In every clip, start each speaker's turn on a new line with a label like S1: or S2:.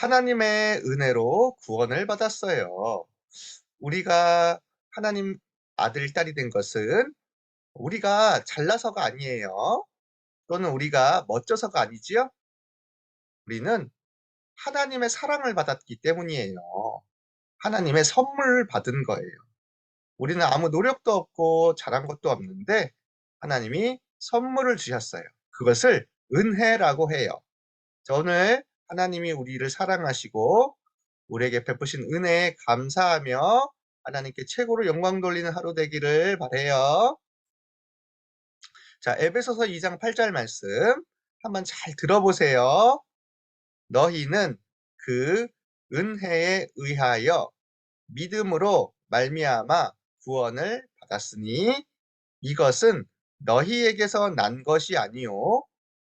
S1: 하나님의 은혜로 구원을 받았어요. 우리가 하나님 아들, 딸이 된 것은 우리가 잘나서가 아니에요. 또는 우리가 멋져서가 아니지요. 우리는 하나님의 사랑을 받았기 때문이에요. 하나님의 선물을 받은 거예요. 우리는 아무 노력도 없고 잘한 것도 없는데 하나님이 선물을 주셨어요. 그것을 은혜라고 해요. 자, 오늘 하나님이 우리를 사랑하시고 우리에게 베푸신 은혜에 감사하며 하나님께 최고로 영광 돌리는 하루 되기를 바라요. 자, 에베소서 2장 8절 말씀 한번 잘 들어보세요. 너희는 그 은혜에 의하여 믿음으로 말미암아 구원을 받았으니 이것은 너희에게서 난 것이 아니요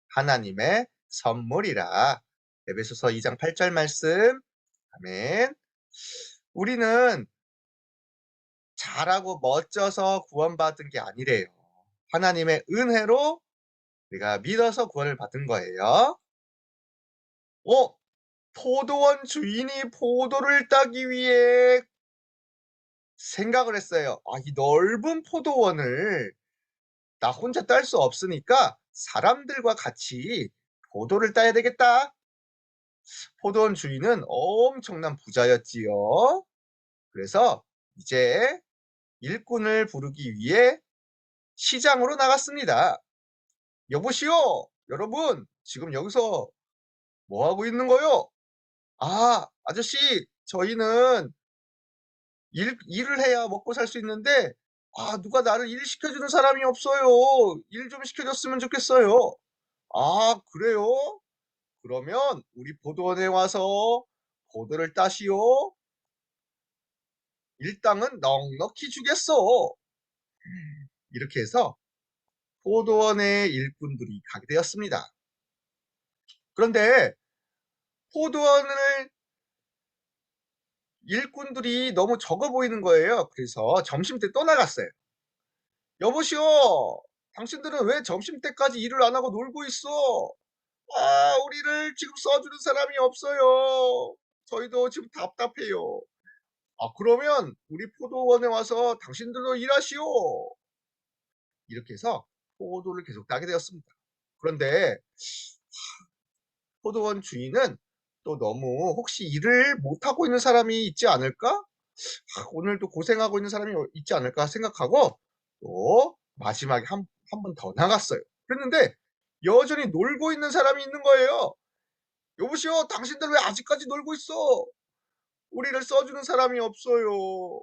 S1: 하나님의 선물이라. 에베소서 2장 8절 말씀. 아멘. 우리는 잘하고 멋져서 구원받은 게 아니래요. 하나님의 은혜로 우리가 믿어서 구원을 받은 거예요. 포도원 주인이 포도를 따기 위해 생각을 했어요. 이 넓은 포도원을 나 혼자 딸 수 없으니까 사람들과 같이 포도를 따야 되겠다. 포도원 주인은 엄청난 부자였지요. 그래서 이제 일꾼을 부르기 위해 시장으로 나갔습니다. 여보시오, 여러분, 지금 여기서 뭐 하고 있는 거요? 아저씨, 저희는 일을 해야 먹고 살 수 있는데, 누가 나를 일 시켜주는 사람이 없어요. 일 좀 시켜줬으면 좋겠어요. 그래요? 그러면 우리 포도원에 와서 포도를 따시오. 일당은 넉넉히 주겠소. 이렇게 해서 포도원의 일꾼들이 가게 되었습니다. 그런데 포도원을 일꾼들이 너무 적어 보이는 거예요. 그래서 점심때 또 나갔어요. 여보시오, 당신들은 왜 점심때까지 일을 안 하고 놀고 있어? 우리를 지금 써주는 사람이 없어요. 저희도 지금 답답해요. 그러면 우리 포도원에 와서 당신들도 일하시오. 이렇게 해서 포도를 계속 따게 되었습니다. 그런데 포도원 주인은 또 너무 혹시 일을 못하고 있는 사람이 있지 않을까? 오늘도 고생하고 있는 사람이 있지 않을까 생각하고 또 마지막에 한 번 더 나갔어요. 그랬는데 여전히 놀고 있는 사람이 있는 거예요. 여보시오, 당신들 왜 아직까지 놀고 있어? 우리를 써주는 사람이 없어요.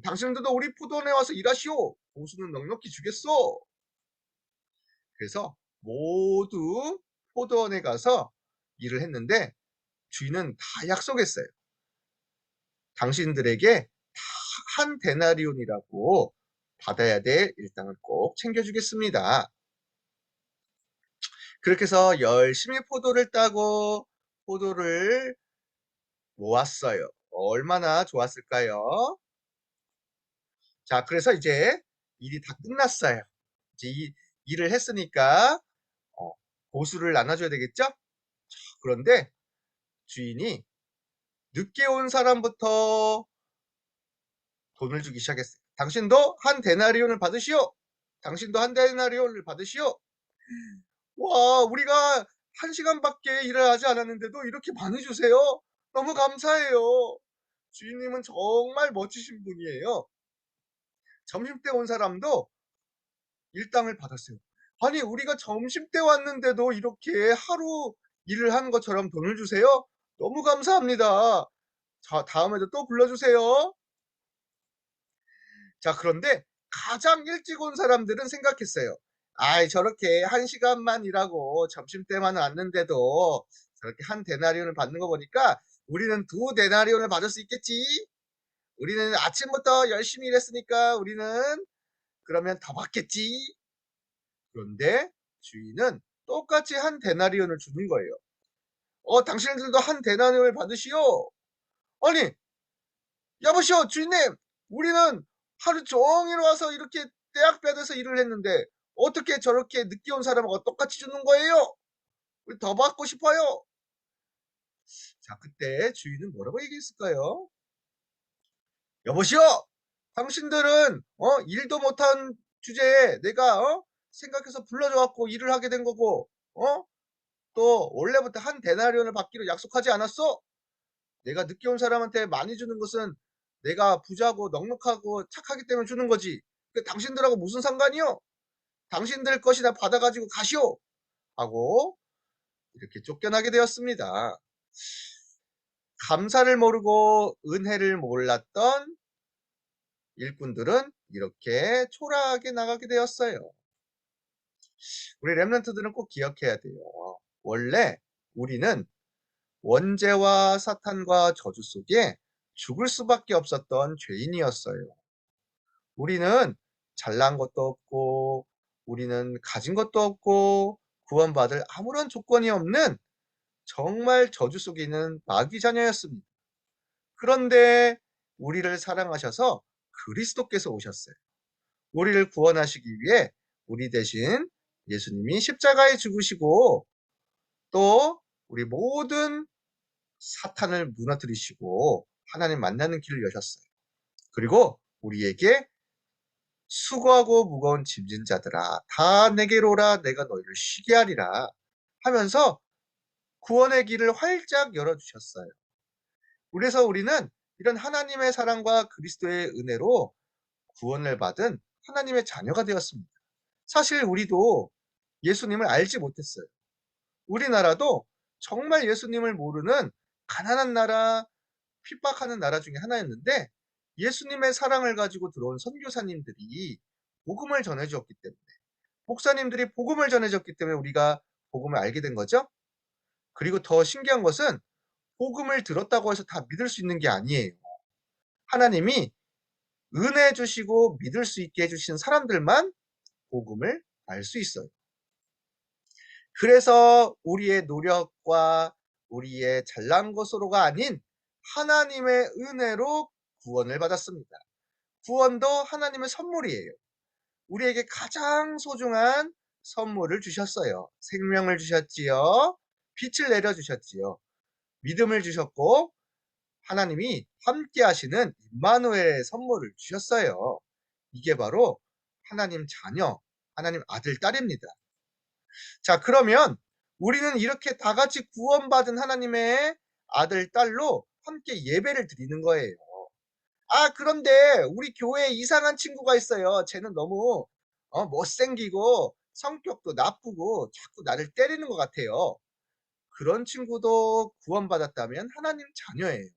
S1: 당신들도 우리 포도원에 와서 일하시오. 보수는 넉넉히 주겠소. 그래서 모두 포도원에 가서 일을 했는데 주인은 다 약속했어요. 당신들에게 한 데나리온이라고 받아야 될 일당을 꼭 챙겨주겠습니다. 그렇게 해서 열심히 포도를 따고 포도를 모았어요. 얼마나 좋았을까요? 자, 그래서 이제 일이 다 끝났어요. 이제 일을 했으니까 보수를 나눠줘야 되겠죠? 그런데 주인이 늦게 온 사람부터 돈을 주기 시작했어요. 당신도 한 데나리온을 받으시오. 당신도 한 데나리온을 받으시오. 와, 우리가 1시간밖에 일을 하지 않았는데도 이렇게 많이 주세요. 너무 감사해요. 주인님은 정말 멋지신 분이에요. 점심때 온 사람도 일당을 받았어요. 아니, 우리가 점심때 왔는데도 이렇게 하루 일을 한 것처럼 돈을 주세요? 너무 감사합니다. 자, 다음에도 또 불러주세요. 자, 그런데 가장 일찍 온 사람들은 생각했어요. 저렇게 1시간만 일하고 점심때만 왔는데도 저렇게 한 데나리온을 받는 거 보니까 우리는 2데나리온을 받을 수 있겠지. 우리는 아침부터 열심히 일했으니까 우리는 그러면 더 받겠지. 그런데 주인은 똑같이 한 데나리온을 주는 거예요. 당신들도 한 데나리온을 받으시오. 아니, 여보시오, 주인님, 우리는 하루 종일 와서 이렇게 떼약볕에서 일을 했는데 어떻게 저렇게 늦게 온 사람하고 똑같이 주는 거예요? 우리 더 받고 싶어요. 자, 그때 주인은 뭐라고 얘기했을까요? 여보시오! 당신들은 일도 못한 주제에 내가 생각해서 불러줘 갖고 일을 하게 된 거고, 또 원래부터 한 데나리온을 받기로 약속하지 않았어? 내가 늦게 온 사람한테 많이 주는 것은 내가 부자고 넉넉하고 착하기 때문에 주는 거지. 그 당신들하고 무슨 상관이요? 당신들 것이나 받아가지고 가시오! 하고 이렇게 쫓겨나게 되었습니다. 감사를 모르고 은혜를 몰랐던 일꾼들은 이렇게 초라하게 나가게 되었어요. 우리 렘넌트들은 꼭 기억해야 돼요. 원래 우리는 원죄와 사탄과 저주 속에 죽을 수밖에 없었던 죄인이었어요. 우리는 잘난 것도 없고, 우리는 가진 것도 없고, 구원받을 아무런 조건이 없는 정말 저주 속에 있는 마귀 자녀였습니다. 그런데 우리를 사랑하셔서 그리스도께서 오셨어요. 우리를 구원하시기 위해 우리 대신 예수님이 십자가에 죽으시고 또 우리 모든 사탄을 무너뜨리시고 하나님 만나는 길을 여셨어요. 그리고 우리에게 수고하고 무거운 짐진 자들아 다 내게로 오라 내가 너희를 쉬게 하리라 하면서 구원의 길을 활짝 열어주셨어요. 그래서 우리는 이런 하나님의 사랑과 그리스도의 은혜로 구원을 받은 하나님의 자녀가 되었습니다. 사실 우리도 예수님을 알지 못했어요. 우리나라도 정말 예수님을 모르는 가난한 나라, 핍박하는 나라 중에 하나였는데 예수님의 사랑을 가지고 들어온 선교사님들이 복음을 전해주었기 때문에 목사님들이 복음을 전해줬기 때문에 우리가 복음을 알게 된 거죠. 그리고 더 신기한 것은 복음을 들었다고 해서 다 믿을 수 있는 게 아니에요. 하나님이 은혜 주시고 믿을 수 있게 해주신 사람들만 복음을 알 수 있어요. 그래서 우리의 노력과 우리의 잘난 것으로가 아닌 하나님의 은혜로 구원을 받았습니다. 구원도 하나님의 선물이에요. 우리에게 가장 소중한 선물을 주셨어요. 생명을 주셨지요. 빛을 내려주셨지요. 믿음을 주셨고 하나님이 함께 하시는 임마누엘의 선물을 주셨어요. 이게 바로 하나님 자녀, 하나님 아들, 딸입니다. 자, 그러면 우리는 이렇게 다 같이 구원받은 하나님의 아들, 딸로 함께 예배를 드리는 거예요. 아, 그런데 우리 교회에 이상한 친구가 있어요. 쟤는 너무 못생기고 성격도 나쁘고 자꾸 나를 때리는 것 같아요. 그런 친구도 구원받았다면 하나님 자녀예요.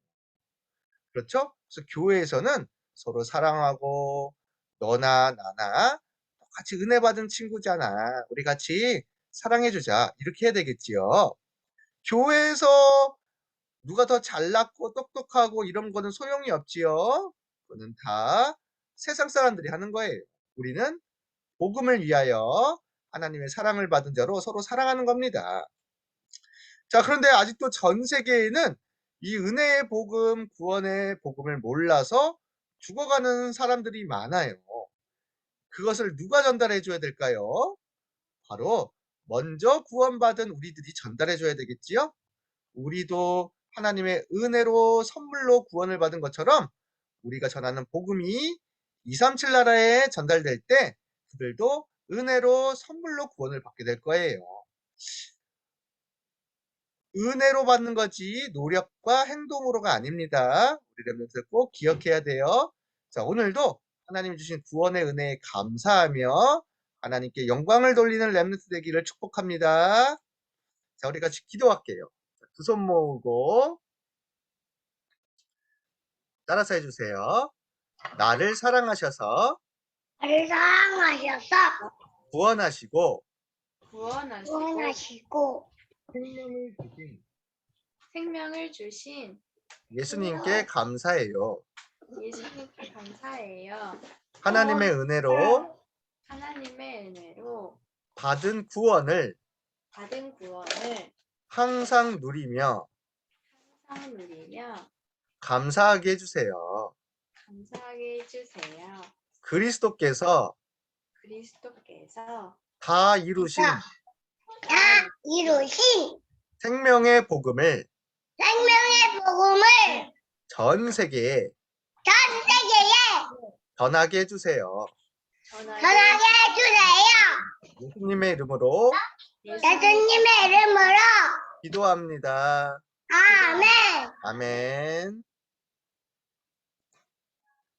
S1: 그렇죠? 그래서 교회에서는 서로 사랑하고 너나 나나 똑같이 은혜 받은 친구잖아. 우리 같이 사랑해주자. 이렇게 해야 되겠지요. 교회에서 누가 더 잘났고 똑똑하고 이런 거는 소용이 없지요. 그거는 다 세상 사람들이 하는 거예요. 우리는 복음을 위하여 하나님의 사랑을 받은 자로 서로 사랑하는 겁니다. 자, 그런데 아직도 전 세계에는 이 은혜의 복음, 구원의 복음을 몰라서 죽어가는 사람들이 많아요. 그것을 누가 전달해 줘야 될까요? 바로 먼저 구원받은 우리들이 전달해 줘야 되겠지요? 우리도 하나님의 은혜로 선물로 구원을 받은 것처럼 우리가 전하는 복음이 237 나라에 전달될 때 그들도 은혜로 선물로 구원을 받게 될 거예요. 은혜로 받는 거지 노력과 행동으로가 아닙니다. 우리 렘넌트들 꼭 기억해야 돼요. 자, 오늘도 하나님이 주신 구원의 은혜에 감사하며 하나님께 영광을 돌리는 렘넌트 되기를 축복합니다. 자, 우리 같이 기도할게요. 두 손 모으고 따라서 해주세요. 나를 사랑하셔서
S2: 나를 사랑하셔서
S1: 구원하시고
S2: 구원하시고
S3: 생명을 주신
S1: 예수님께 감사해요.
S3: 예수님께 감사해요.
S1: 하나님의 은혜로
S3: 하나님의 은혜로
S1: 받은 구원을
S3: 받은 구원을
S1: 항상 누리며
S3: 항상 누리며
S1: 감사하게 해주세요.
S3: 감사하게 해주세요.
S1: 그리스도께서 다 이루신
S2: 다 이루신
S1: 생명의 복음을
S2: 생명의 복음을
S1: 전 세계에
S2: 전 세계에
S1: 전하게 해주세요.
S2: 전하게 해주세요.
S1: 예수님의 이름으로
S2: 예수님의 이름으로
S1: 기도합니다.
S2: 아멘.
S1: 아멘.